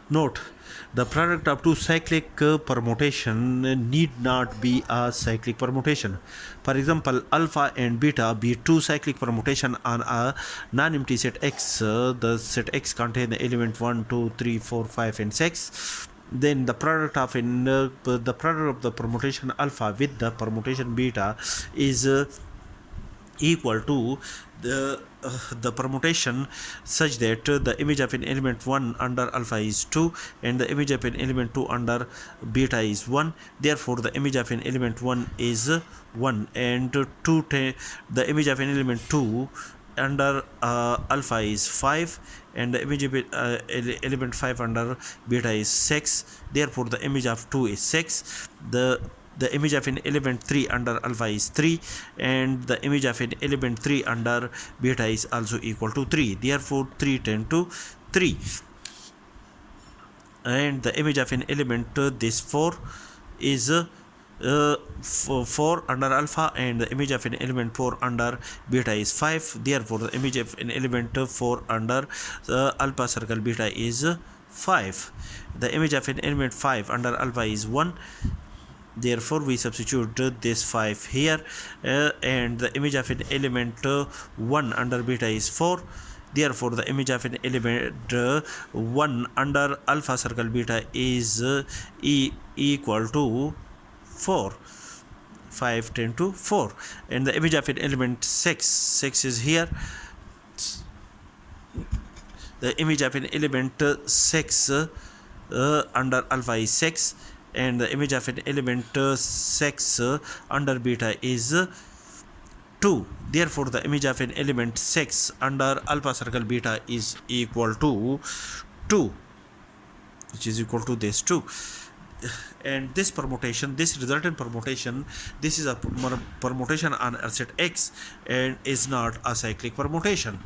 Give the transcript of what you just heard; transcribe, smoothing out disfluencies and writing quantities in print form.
Note: the product of two cyclic permutation need not be a cyclic permutation. For example, alpha and beta be two cyclic permutation on a non-empty set X. The set X contain the element 1, 2, 3, 4, 5, and 6. Then the product of the permutation alpha with the permutation beta is equal to the permutation such that the image of an element 1 under alpha is 2 and the image of an element 2 under beta is 1. Therefore the image of an element 1 is 1 and the image of an element 2 under alpha is 5 and the image of element 5 under beta is 6. Therefore the image of 2 is 6. The image of an element 3 under alpha is 3 and the image of an element 3 under beta is also equal to 3. Therefore 3 tend to 3 and the image of an element this 4 is 4 under alpha and the image of an element 4 under beta is 5. Therefore the image of an element 4 under alpha circle beta is 5. The image of an element 5 under alpha is 1. Therefore we substitute this 5 here and the image of an element 1 under beta is 4. Therefore the image of an element 1 under alpha circle beta is equal to 4. 5 tend to 4 and the image of an element 6 is here. The image of an element 6 under alpha is 6 and the image of an element 6 under beta is 2. Therefore the image of an element 6 under alpha circle beta is equal to 2, which is equal to this 2. And this permutation, this resultant permutation, this is a permutation on a set X and is not a cyclic permutation.